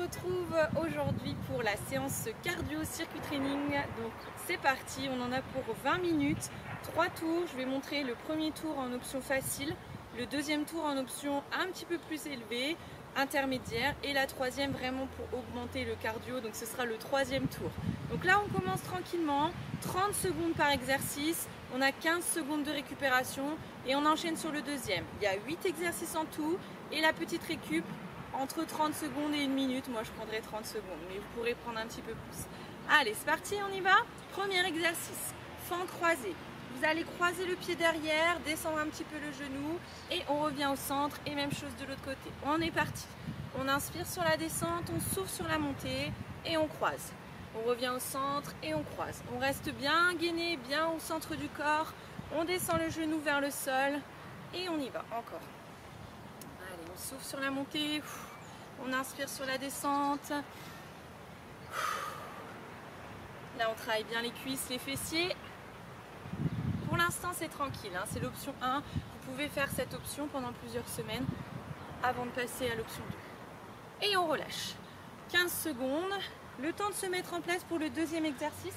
retrouve aujourd'hui pour la séance cardio circuit training. Donc c'est parti, on en a pour 20 minutes, 3 tours. Je vais montrer le premier tour en option facile, le deuxième tour en option un petit peu plus élevée, intermédiaire, et la troisième vraiment pour augmenter le cardio, donc ce sera le troisième tour. Donc là on commence tranquillement, 30 secondes par exercice, on a 15 secondes de récupération et on enchaîne sur le deuxième. Il y a 8 exercices en tout et la petite récup entre 30 secondes et 1 minute. Moi je prendrai 30 secondes, mais vous pourrez prendre un petit peu plus. Allez, c'est parti, on y va. Premier exercice, fente croisée. Vous allez croiser le pied derrière, descendre un petit peu le genou et on revient au centre et même chose de l'autre côté. On est parti. On inspire sur la descente, on souffle sur la montée et on croise. On revient au centre et on croise. On reste bien gainé, bien au centre du corps. On descend le genou vers le sol et on y va encore. Allez, on souffle sur la montée. On inspire sur la descente. Là, on travaille bien les cuisses, les fessiers. Pour l'instant, c'est tranquille, hein. C'est l'option 1. Vous pouvez faire cette option pendant plusieurs semaines avant de passer à l'option 2. Et on relâche. 15 secondes. Le temps de se mettre en place pour le deuxième exercice.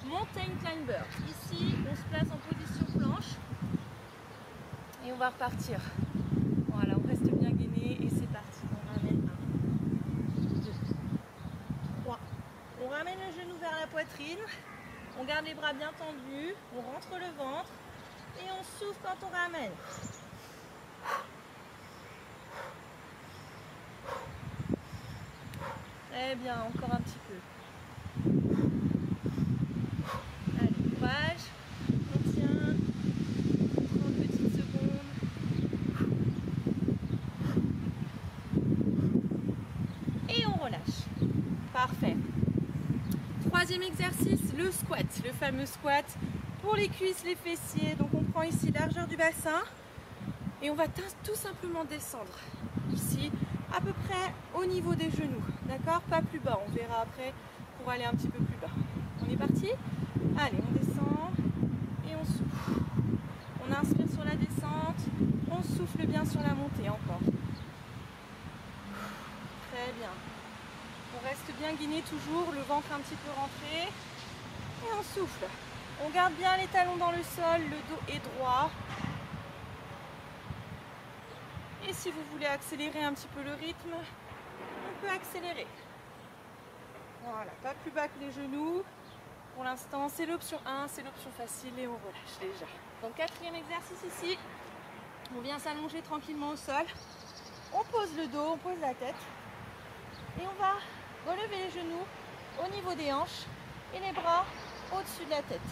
Mountain Climber. Ici, on se place en position planche. Et on va repartir. Voilà, on reste bien gainé et c'est parti. On ramène 1, 2, 3. On ramène le genou vers la poitrine. On garde les bras bien tendus, on rentre le ventre et on souffle quand on ramène. Très bien, encore un petit peu. Allez, courage, on tient, 30 petites secondes. Et on relâche. Parfait. Troisième exercice, le squat, le fameux squat pour les cuisses, les fessiers. Donc on prend ici largeur du bassin et on va tout simplement descendre ici à peu près au niveau des genoux, d'accord? Pas plus bas, on verra après pour aller un petit peu plus bas. On est parti? Allez, on descend et on souffle. On inspire sur la descente, on souffle bien sur la montée encore. Très bien. On reste bien gainé toujours, le ventre un petit peu rentré. Et on souffle. On garde bien les talons dans le sol, le dos est droit. Et si vous voulez accélérer un petit peu le rythme, on peut accélérer. Voilà, pas plus bas que les genoux. Pour l'instant, c'est l'option 1, c'est l'option facile et on relâche déjà. Donc quatrième exercice ici, on vient s'allonger tranquillement au sol. On pose le dos, on pose la tête. Et on va relever les genoux au niveau des hanches et les bras au-dessus de la tête.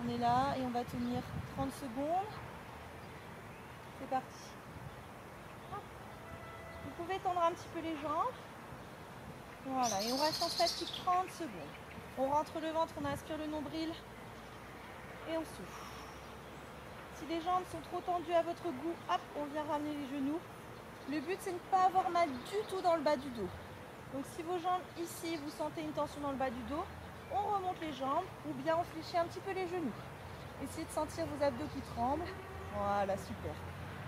On est là et on va tenir 30 secondes. C'est parti. Vous pouvez tendre un petit peu les jambes. Voilà, et on reste en statique 30 secondes. On rentre le ventre, on inspire le nombril et on souffle. Si les jambes sont trop tendues à votre goût, hop, on vient ramener les genoux. Le but, c'est de ne pas avoir mal du tout dans le bas du dos. Donc si vos jambes ici, vous sentez une tension dans le bas du dos, on remonte les jambes ou bien on fléchit un petit peu les genoux. Essayez de sentir vos abdos qui tremblent. Voilà, super.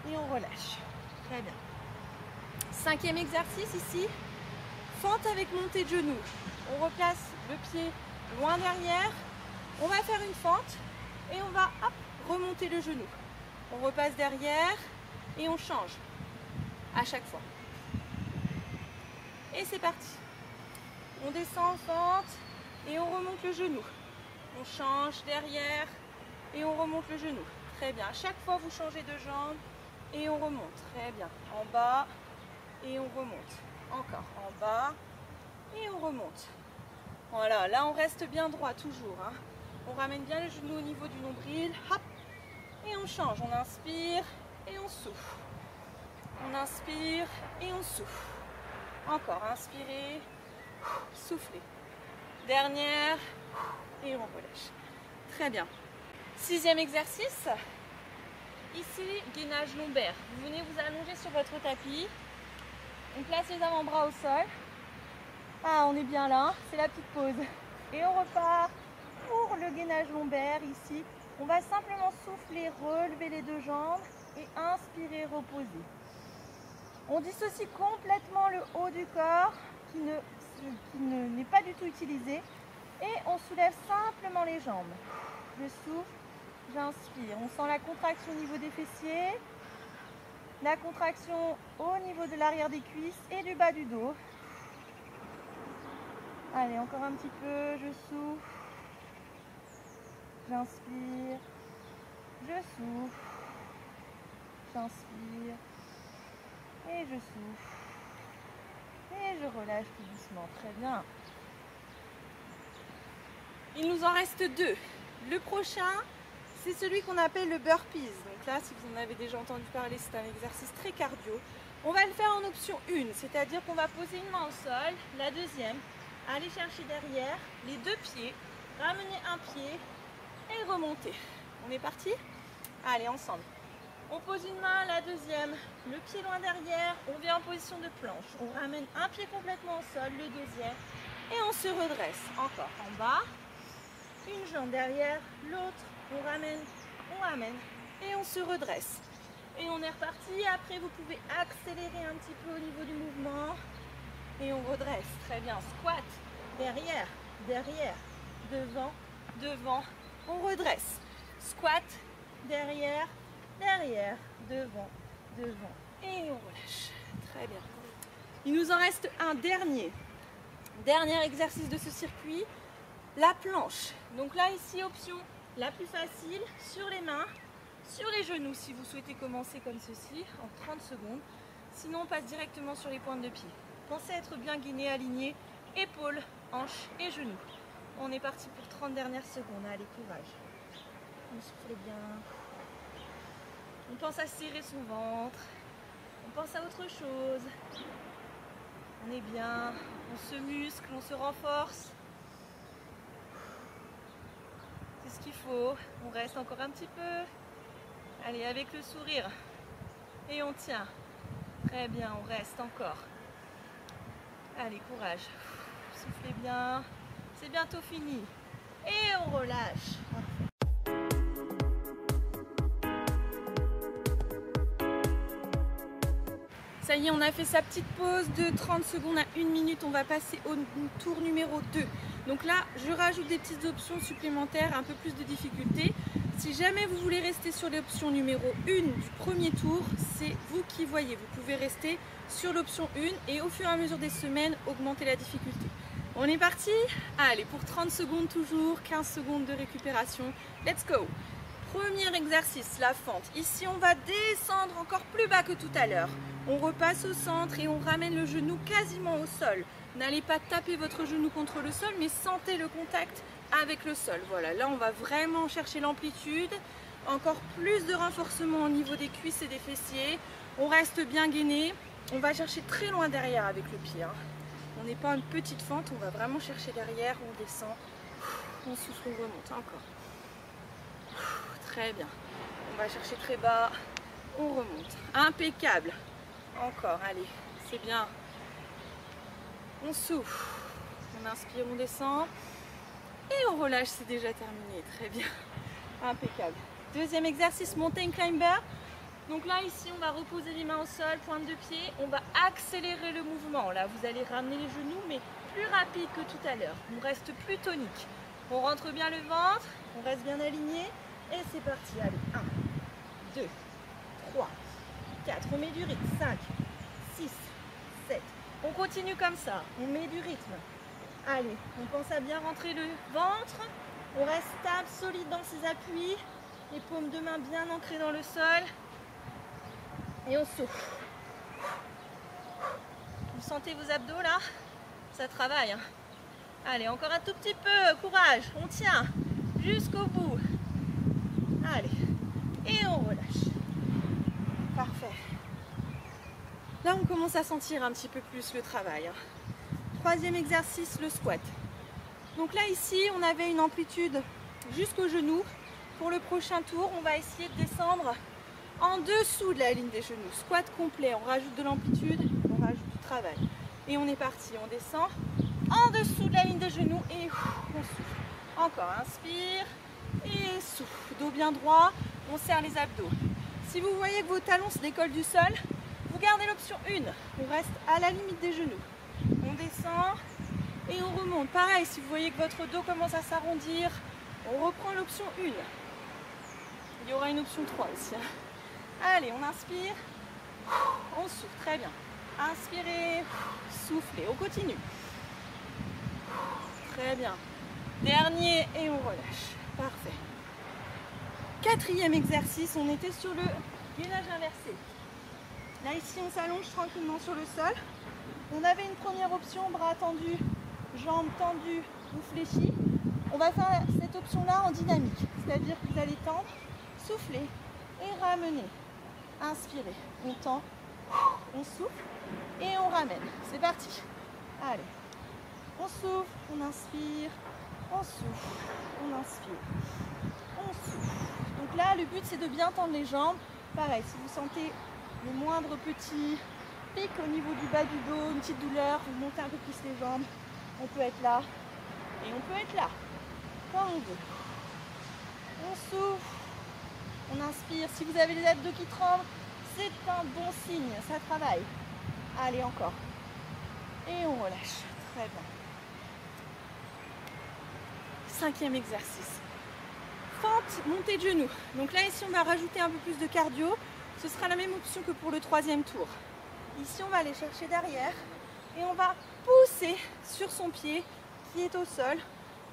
Et on relâche. Très bien. Cinquième exercice ici, fente avec montée de genoux. On replace le pied loin derrière. On va faire une fente et on va hop, remonter le genou. On repasse derrière et on change à chaque fois. Et c'est parti. On descend en fente et on remonte le genou. On change derrière et on remonte le genou. Très bien. À chaque fois, vous changez de jambe et on remonte. Très bien. En bas et on remonte. Encore en bas et on remonte. Voilà. Là, on reste bien droit toujours, hein. On ramène bien le genou au niveau du nombril. Hop. Et on change. On inspire et on souffle. On inspire et on souffle. Encore, inspirez, soufflez. Dernière, et on relâche. Très bien. Sixième exercice. Ici, gainage lombaire. Vous venez vous allonger sur votre tapis. On place les avant-bras au sol. Ah, on est bien là. C'est la petite pause. Et on repart pour le gainage lombaire ici. On va simplement souffler, relever les deux jambes et inspirer, reposer. On dissocie complètement le haut du corps qui n'est pas du tout utilisé et on soulève simplement les jambes. Je souffle, j'inspire. On sent la contraction au niveau des fessiers, la contraction au niveau de l'arrière des cuisses et du bas du dos. Allez, encore un petit peu, je souffle, j'inspire, je souffle, j'inspire et je souffle et je relâche tout doucement. Très bien. Il nous en reste deux. Le prochain, c'est celui qu'on appelle le burpees. Donc là, si vous en avez déjà entendu parler, c'est un exercice très cardio. On va le faire en option 1, c'est-à-dire qu'on va poser une main au sol, la deuxième, aller chercher derrière, les deux pieds, ramener un pied et remonter. On est parti? Allez, ensemble. On pose une main, la deuxième, le pied loin derrière, on vient en position de planche. On ramène un pied complètement au sol, le deuxième, et on se redresse. Encore en bas, une jambe derrière, l'autre, on ramène, et on se redresse. Et on est reparti. Après, vous pouvez accélérer un petit peu au niveau du mouvement. Et on redresse. Très bien. Squat. Derrière, derrière, devant, devant. On redresse. Squat. Derrière, derrière, devant, devant. Et on relâche. Très bien. Il nous en reste un dernier. Dernier exercice de ce circuit. La planche. Donc là, ici, option la plus facile. Sur les mains. Sur les genoux si vous souhaitez commencer comme ceci en 30 secondes. Sinon on passe directement sur les pointes de pied. Pensez à être bien gainé, aligné, épaules, hanches et genoux. On est parti pour 30 dernières secondes. Allez, courage. On souffle bien. On pense à serrer son ventre. On pense à autre chose. On est bien. On se muscle, on se renforce. C'est ce qu'il faut. On reste encore un petit peu. Allez, avec le sourire. Et on tient. Très bien, on reste encore. Allez, courage. Soufflez bien. C'est bientôt fini. Et on relâche. Ça y est, on a fait sa petite pause de 30 secondes à 1 minute. On va passer au tour numéro 2. Donc là, je rajoute des petites options supplémentaires, un peu plus de difficulté. Si jamais vous voulez rester sur l'option numéro 1 du premier tour, c'est vous qui voyez. Vous pouvez rester sur l'option 1 et au fur et à mesure des semaines, augmenter la difficulté. On est parti? Allez, pour 30 secondes toujours, 15 secondes de récupération. Let's go! Premier exercice, la fente. Ici, on va descendre encore plus bas que tout à l'heure. On repasse au centre et on ramène le genou quasiment au sol. N'allez pas taper votre genou contre le sol, mais sentez le contact avec le sol. Voilà, là on va vraiment chercher l'amplitude, encore plus de renforcement au niveau des cuisses et des fessiers. On reste bien gainé, on va chercher très loin derrière avec le pied. On n'est pas une petite fente, on va vraiment chercher derrière, on descend, on souffle, on remonte, encore. Très bien, on va chercher très bas, on remonte. Impeccable, encore, allez, c'est bien. On souffle, on inspire, on descend. Et on relâche, c'est déjà terminé. Très bien. Impeccable. Deuxième exercice, mountain climber. Donc là, ici, on va reposer les mains au sol, pointe de pied. On va accélérer le mouvement. Là, vous allez ramener les genoux, mais plus rapide que tout à l'heure. On reste plus tonique. On rentre bien le ventre, on reste bien aligné. Et c'est parti. Allez, 1, 2, 3, 4. On met du rythme. 5, 6, 7. On continue comme ça. On met du rythme. Allez, on pense à bien rentrer le ventre, on reste stable, solide dans ses appuis, les paumes de main bien ancrées dans le sol, et on souffle. Vous sentez vos abdos là? Ça travaille. Allez, encore un tout petit peu, courage, on tient jusqu'au bout. Allez, et on relâche. Parfait. Là, on commence à sentir un petit peu plus le travail. Troisième exercice, le squat. Donc là, ici, on avait une amplitude jusqu'au genou. Pour le prochain tour, on va essayer de descendre en dessous de la ligne des genoux. Squat complet, on rajoute de l'amplitude, on rajoute du travail. Et on est parti, on descend en dessous de la ligne des genoux et on souffle. Encore, inspire et souffle. Dos bien droit, on serre les abdos. Si vous voyez que vos talons se décollent du sol, vous gardez l'option 1, on reste à la limite des genoux. On descend et on remonte. Pareil, si vous voyez que votre dos commence à s'arrondir, on reprend l'option 1. Il y aura une option 3 aussi. Allez, on inspire, on souffle, très bien. Inspirez, soufflez, on continue. Très bien. Dernier et on relâche. Parfait. Quatrième exercice, on était sur le gainage inversé. Là ici on s'allonge tranquillement sur le sol. On avait une première option, bras tendus, jambes tendues ou fléchies. On va faire cette option là en dynamique, c'est-à-dire que vous allez tendre, souffler et ramener. Inspirez, on tend, on souffle et on ramène. C'est parti. Allez, on souffle, on inspire, on souffle, on inspire, on souffle. Donc là le but c'est de bien tendre les jambes. Pareil, si vous sentez le moindre petit pic au niveau du bas du dos, une petite douleur, vous montez un peu plus les jambes, on peut être là et on peut être là, comme on veut. On souffle, on inspire. Si vous avez les abdos qui tremblent, c'est un bon signe, ça travaille. Allez, encore. Et on relâche. Très bien. Cinquième exercice. Fente, montée de genoux. Donc là, ici, on va rajouter un peu plus de cardio. Ce sera la même option que pour le troisième tour. Ici, on va aller chercher derrière et on va pousser sur son pied qui est au sol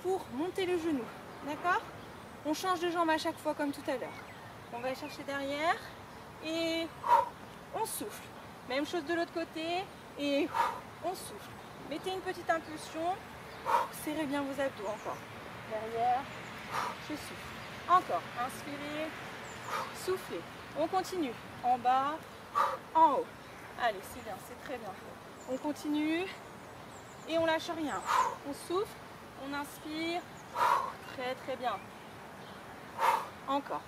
pour monter le genou. D'accord? On change de jambe à chaque fois comme tout à l'heure. On va chercher derrière et on souffle. Même chose de l'autre côté et on souffle. Mettez une petite impulsion, serrez bien vos abdos encore. Derrière, je souffle. Encore, inspirez, soufflez. On continue. En bas, en haut. Allez, c'est bien, c'est très bien. On continue et on lâche rien. On souffle, on inspire. Très très bien. Encore.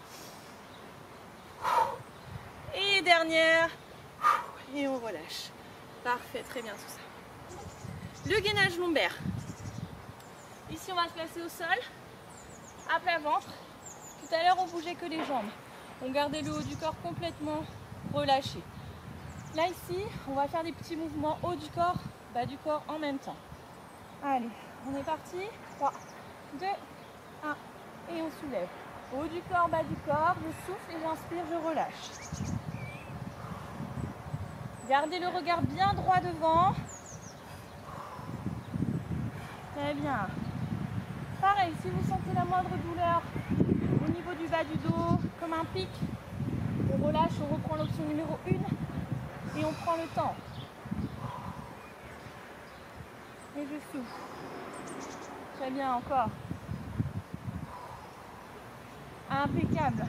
Et dernière. Et on relâche. Parfait, très bien tout ça. Le gainage lombaire. Ici, on va se placer au sol, à plat ventre. Tout à l'heure, on bougeait que les jambes. On gardait le haut du corps complètement relâché. Là, ici, on va faire des petits mouvements haut du corps, bas du corps en même temps. Allez, on est parti. 3, 2, 1. Et on soulève. Haut du corps, bas du corps. Je souffle et j'inspire, je relâche. Gardez le regard bien droit devant. Très bien. Pareil, si vous sentez la moindre douleur au niveau du bas du dos, comme un pic, on relâche, on reprend l'option numéro 1 et on prend le temps. Et je souffle. Très bien, encore. Impeccable.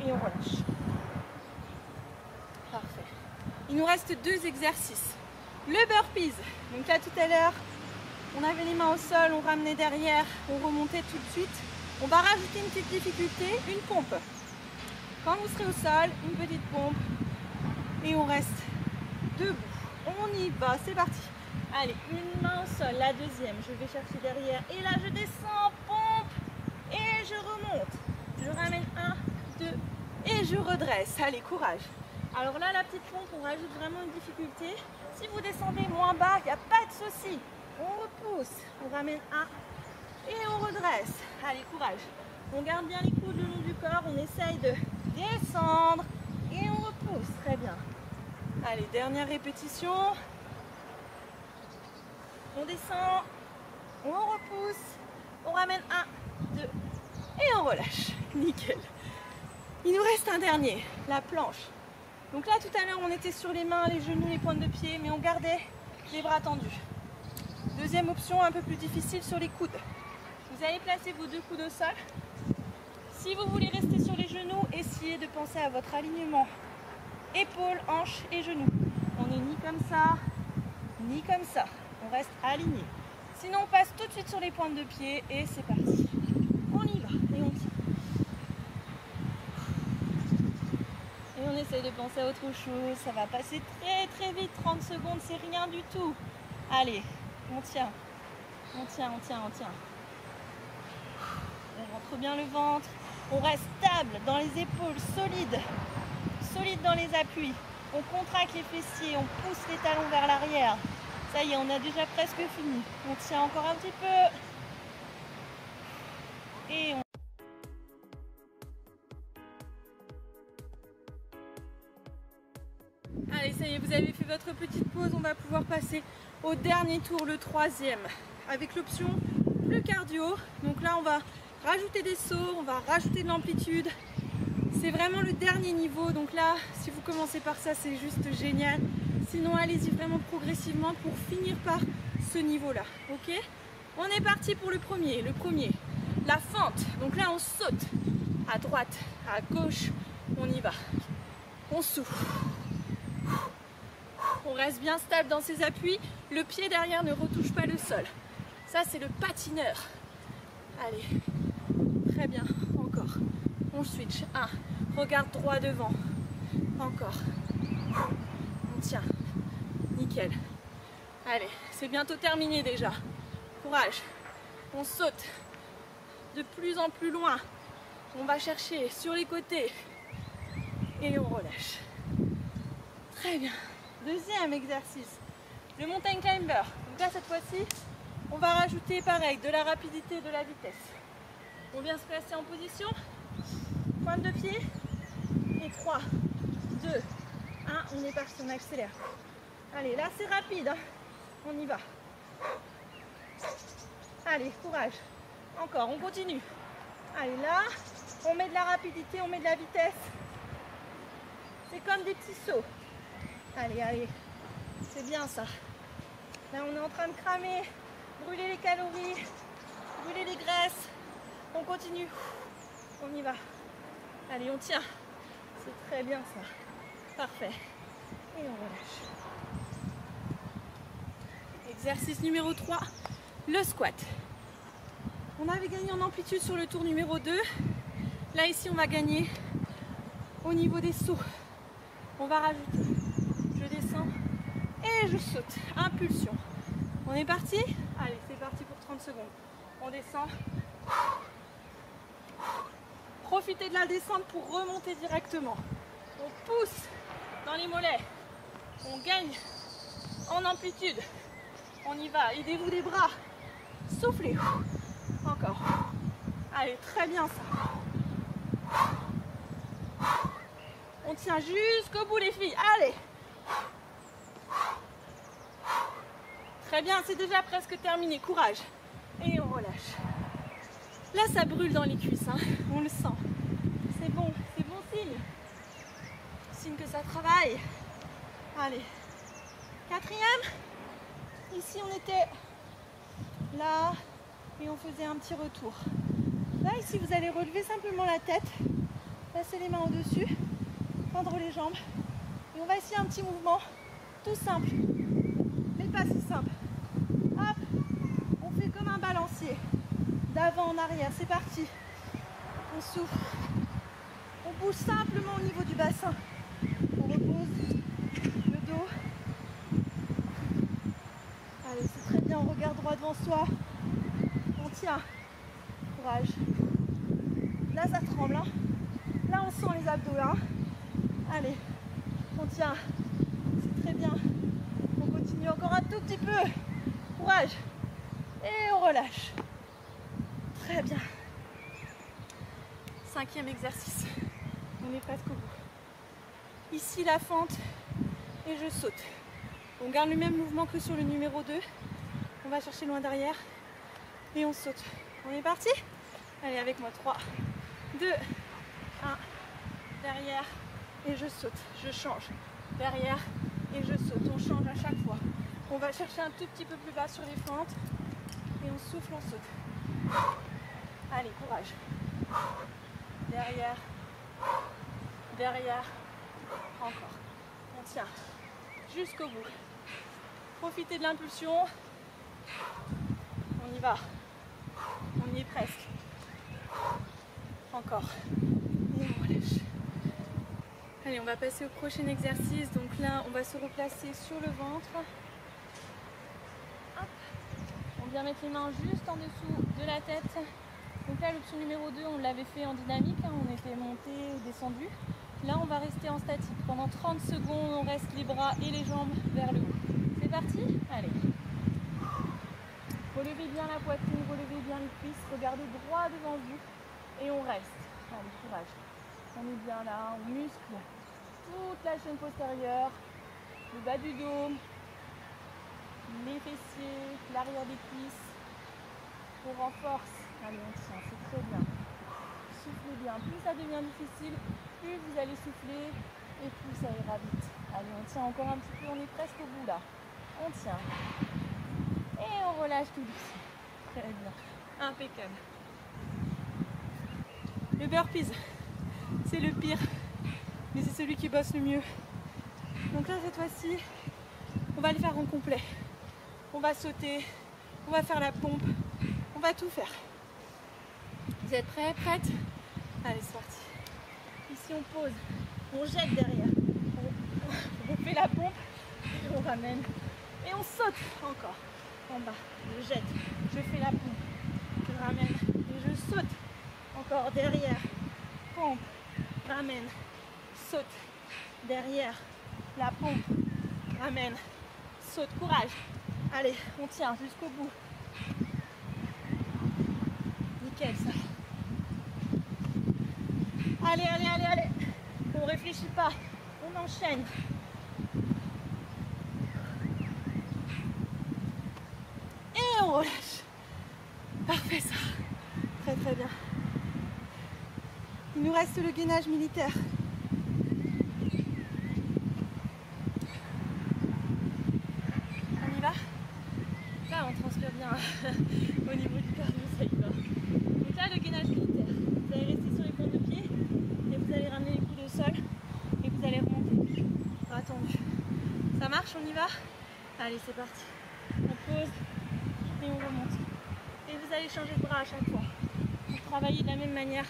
Et on relâche. Parfait. Il nous reste 2 exercices. Le burpees. Donc là, tout à l'heure, on avait les mains au sol, on ramenait derrière, on remontait tout de suite. On va rajouter une petite difficulté, une pompe. Quand vous serez au sol, une petite pompe. Et on reste debout. On y va, c'est parti. Allez, une main au sol, la deuxième. Je vais chercher derrière. Et là, je descends, pompe. Et je remonte. Je ramène 1, 2. Et je redresse. Allez, courage. Alors là, la petite pompe, on rajoute vraiment une difficulté. Si vous descendez moins bas, il n'y a pas de souci. On repousse. On ramène 1. Et on redresse. Allez, courage. On garde bien les coudes le long du corps. On essaye de descendre. Et on repousse. Très bien. Allez, dernière répétition. On descend. On repousse. On ramène 1, 2. Et on relâche. Nickel. Il nous reste un dernier. La planche. Donc là, tout à l'heure, on était sur les mains, les genoux, les pointes de pied, mais on gardait les bras tendus. Deuxième option, un peu plus difficile, sur les coudes. Vous allez placer vos 2 coudes au sol. Si vous voulez rester sur les genoux, essayez de penser à votre alignement. Épaules, hanches et genoux. On n'est ni comme ça, ni comme ça. On reste aligné. Sinon, on passe tout de suite sur les pointes de pied et c'est parti. On y va et on tient. Et on essaye de penser à autre chose. Ça va passer très très vite. 30 secondes, c'est rien du tout. Allez, on tient. On tient, on tient, on tient. On rentre bien le ventre. On reste stable dans les épaules, solides solide dans les appuis. On contracte les fessiers, on pousse les talons vers l'arrière. Ça y est, on a déjà presque fini. On tient encore un petit peu. Et on... Allez, ça y est, vous avez fait votre petite pause. On va pouvoir passer au dernier tour, le troisième, avec l'option plus cardio. Donc là, on va rajouter des sauts, on va rajouter de l'amplitude. C'est vraiment le dernier niveau. Donc là, si vous commencez par ça, c'est juste génial. Sinon, allez-y vraiment progressivement pour finir par ce niveau-là. Ok? On est parti pour le premier. La fente. Donc là, on saute à droite, à gauche. On y va. On souffle. On reste bien stable dans ses appuis. Le pied derrière ne retouche pas le sol. Ça, c'est le patineur. Allez. Très bien. Encore. On switch. 1. Regarde droit devant. Encore. On tient. Nickel. Allez, c'est bientôt terminé déjà. Courage. On saute de plus en plus loin. On va chercher sur les côtés. Et on relâche. Très bien. Deuxième exercice. Le mountain climber. Donc là, cette fois-ci, on va rajouter pareil, de la rapidité et de la vitesse. On vient se placer en position. Pointe de pied. Et 3, 2, 1, on est parti, on accélère. Allez, là c'est rapide, hein. On y va. Allez, courage. Encore, on continue. Allez, là, on met de la rapidité, on met de la vitesse. C'est comme des petits sauts. Allez, allez, c'est bien ça. Là, on est en train de cramer, brûler les calories, brûler les graisses. On continue. On y va. Allez, on tient. C'est très bien ça. Parfait. Et on relâche. Exercice numéro 3, le squat. On avait gagné en amplitude sur le tour numéro 2. Là, ici, on va gagner au niveau des sauts. On va rajouter. Je descends et je saute. Impulsion. On est parti? Allez, c'est parti pour 30 secondes. On descend. Profitez de la descente pour remonter directement. On pousse dans les mollets. On gagne en amplitude. On y va. Aidez-vous des bras. Soufflez. Encore. Allez, très bien ça. On tient jusqu'au bout les filles. Allez. Très bien, c'est déjà presque terminé. Courage. Et on relâche. Là, ça brûle dans les cuisses, hein. On le sent. C'est bon signe. Signe que ça travaille. Allez. Quatrième. Ici, on était là et on faisait un petit retour. Là, ici, vous allez relever simplement la tête, passer les mains au-dessus, tendre les jambes. Et on va essayer un petit mouvement tout simple, mais pas si simple. Hop, on fait comme un balancier. D'avant en arrière, c'est parti. On souffle. On bouge simplement au niveau du bassin. On repose le dos. Allez, c'est très bien, on regarde droit devant soi. On tient. Courage. Là, ça tremble. Hein. Là, on sent les abdos. Hein. Allez, on tient. C'est très bien. On continue encore un tout petit peu. Courage. Et on relâche. Très bien. Cinquième exercice. On est presque au bout. Ici la fente et je saute. On garde le même mouvement que sur le numéro 2. On va chercher loin derrière et on saute. On est parti? Allez avec moi. 3, 2, 1. Derrière et je saute. Je change. Derrière et je saute. On change à chaque fois. On va chercher un tout petit peu plus bas sur les fentes et on souffle, on saute. Allez, courage. Derrière. Derrière. Encore. On tient. Jusqu'au bout. Profitez de l'impulsion. On y va. On y est presque. Encore. Et on relâche. Allez, on va passer au prochain exercice. Donc là, on va se replacer sur le ventre. Hop. On vient mettre les mains juste en dessous de la tête. Donc là, l'option numéro 2, on l'avait fait en dynamique. Hein, on était monté ou descendu. Là, on va rester en statique. Pendant 30 secondes, on reste les bras et les jambes vers le haut. C'est parti? Allez. Relevez bien la poitrine, relevez bien les cuisses, regardez droit devant vous et on reste. Allez, courage. On est bien là, on muscle toute la chaîne postérieure, le bas du dos, les fessiers, l'arrière des cuisses. On renforce. Allez, on tient, c'est très bien. Soufflez bien. Plus ça devient difficile, plus vous allez souffler et plus ça ira vite. Allez, on tient encore un petit peu, on est presque au bout là. On tient. Et on relâche tout doucement. Très bien. Impeccable. Le burpees, c'est le pire, mais c'est celui qui bosse le mieux. Donc là, cette fois-ci, on va le faire en complet. On va sauter, on va faire la pompe, on va tout faire. Vous êtes prêts, prêtes? Allez, c'est parti. Ici, on pose, on jette derrière, on fait la pompe, et on ramène, et on saute encore en bas. Je jette, je fais la pompe, je ramène, et je saute encore derrière, pompe, ramène, saute, derrière, la pompe, ramène, saute, courage. Allez, on tient jusqu'au bout. Nickel ça. Allez, allez, allez, allez. On réfléchit pas, on enchaîne. Et on relâche. Parfait ça. Très très bien. Il nous reste le gainage militaire. On y va? Là on transpire bien au niveau du cardio, ça y va. Donc là le gainage militaire. Vous allez rester sur les pointes de pied et vous allez ramener les coudes au sol et vous allez remonter. Attendu. Ça marche, on y va? Allez, c'est parti. On pose et on remonte. Et vous allez changer de bras à chaque fois. Vous travaillez de la même manière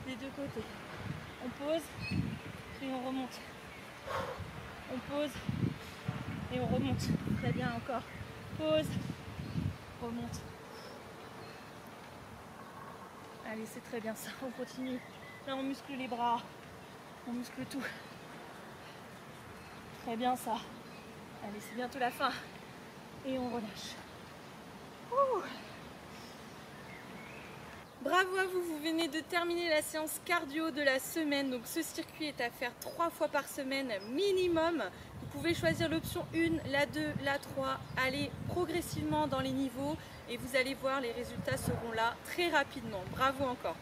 des deux côtés. On pose et on remonte. On pose et on remonte. Très bien encore. Pause, remonte. Allez, c'est très bien ça. On continue. Là, on muscle les bras. On muscle tout. Très bien ça. Allez, c'est bientôt la fin. Et on relâche. Ouh. Bravo à vous, vous venez de terminer la séance cardio de la semaine. Donc ce circuit est à faire 3 fois par semaine minimum. Vous pouvez choisir l'option 1, la 2, la 3. Allez progressivement dans les niveaux et vous allez voir, les résultats seront là très rapidement. Bravo encore.